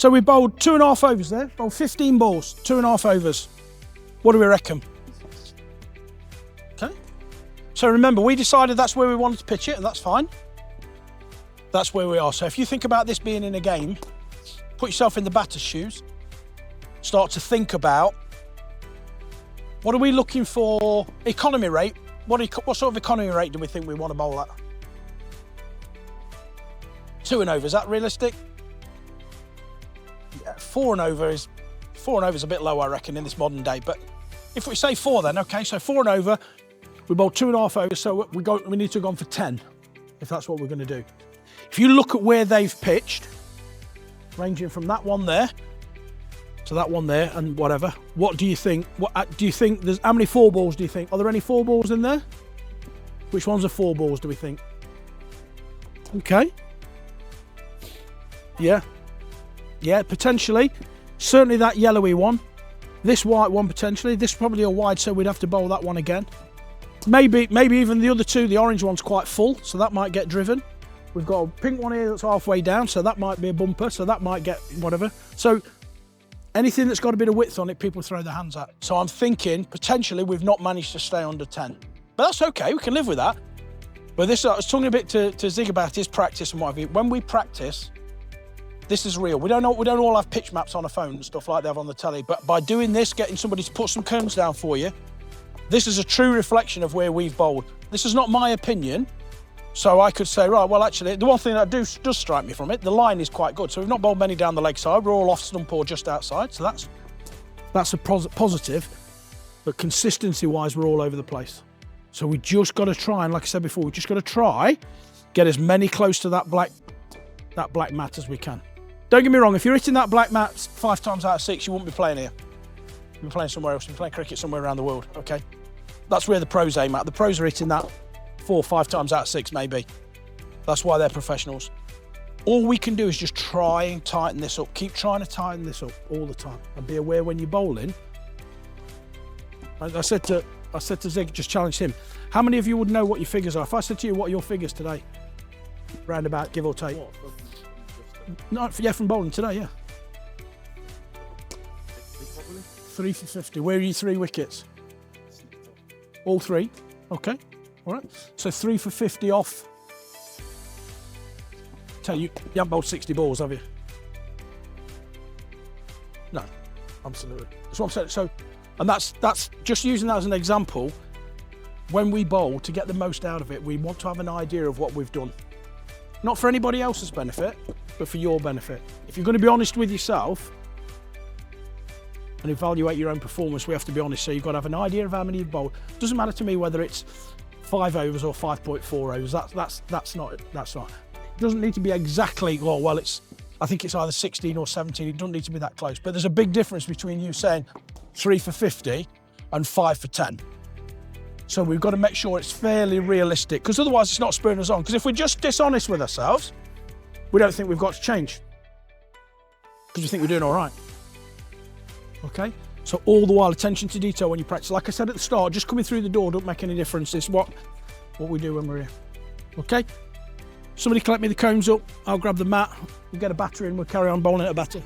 So we bowled 2.5 overs there, bowled 15 balls, 2.5 overs. What do we reckon? Okay. So remember, we decided that's where we wanted to pitch it, and that's fine. That's where we are. So if you think about this being in a game, put yourself in the batter's shoes, start to think about, what are we looking for? Economy rate. What sort of economy rate do we think we want to bowl at? 2 and over, is that realistic? Yeah, 4 and over is a bit low, I reckon, in this modern day. But if we say 4 then, okay, so 4 and over, we bowled 2.5 overs, so we need to have gone for 10, if that's what we're going to do. If you look at where they've pitched, ranging from that one there to that one there and whatever, what do you think? How many 4 balls do you think? Are there any 4 balls in there? Which ones are 4 balls, do we think? Okay. Yeah, potentially. Certainly that yellowy one. This white one potentially. This is probably a wide, so we'd have to bowl that one again. Maybe even the other 2, the orange one's quite full, so that might get driven. We've got a pink one here that's halfway down, so that might be a bumper, so that might get whatever. So anything that's got a bit of width on it, people throw their hands at. So I'm thinking, potentially, we've not managed to stay under 10. But that's okay, we can live with that. But this, I was talking a bit to Zig about his practice and what have you. When we practice, this is real. We don't all have pitch maps on a phone and stuff like they have on the telly, but by doing this, getting somebody to put some cones down for you, this is a true reflection of where we've bowled. This is not my opinion. So I could say, right, well, actually, the one thing that does strike me from it, the line is quite good. So we've not bowled many down the leg side. We're all off stump or just outside. So that's a positive. But consistency-wise, we're all over the place. So we just got to try, and like I said before, we just got to try get as many close to that black mat as we can. Don't get me wrong, if you're hitting that black mat 5 times out of 6, you wouldn't be playing here. You'd be playing somewhere else. You'd be playing cricket somewhere around the world, okay? That's where the pros aim at. The pros are hitting that 4 or 5 times out of 6 maybe. That's why they're professionals. All we can do is just try and tighten this up. Keep trying to tighten this up all the time. And be aware when you're bowling. I said to Zig, just challenged him, how many of you would know what your figures are? If I said to you, what are your figures today? Roundabout, give or take. No, yeah, from bowling today, yeah. 3 for 50. Where are your 3 wickets? All 3? Okay. All right, so 3 for 50 off. Tell you haven't bowled 60 balls, have you? No, absolutely. That's what I'm saying. So, and that's just using that as an example. When we bowl, to get the most out of it, we want to have an idea of what we've done. Not for anybody else's benefit, but for your benefit. If you're going to be honest with yourself and evaluate your own performance, we have to be honest. So you've got to have an idea of how many you've bowled. It doesn't matter to me whether it's 5 overs or 5.4 overs. That's not it. It doesn't need to be exactly, oh, well, I think it's either 16 or 17. It doesn't need to be that close. But there's a big difference between you saying 3 for 50 and 5 for 10. So we've got to make sure it's fairly realistic, because otherwise it's not spurring us on. Because if we're just dishonest with ourselves, we don't think we've got to change, because we think we're doing all right. Okay? So all the while, attention to detail when you practice. Like I said at the start, just coming through the door don't make any difference. It's what we do when we're here. Okay? Somebody collect me the cones up. I'll grab the mat. We'll get a batter in. We'll carry on bowling at a batter.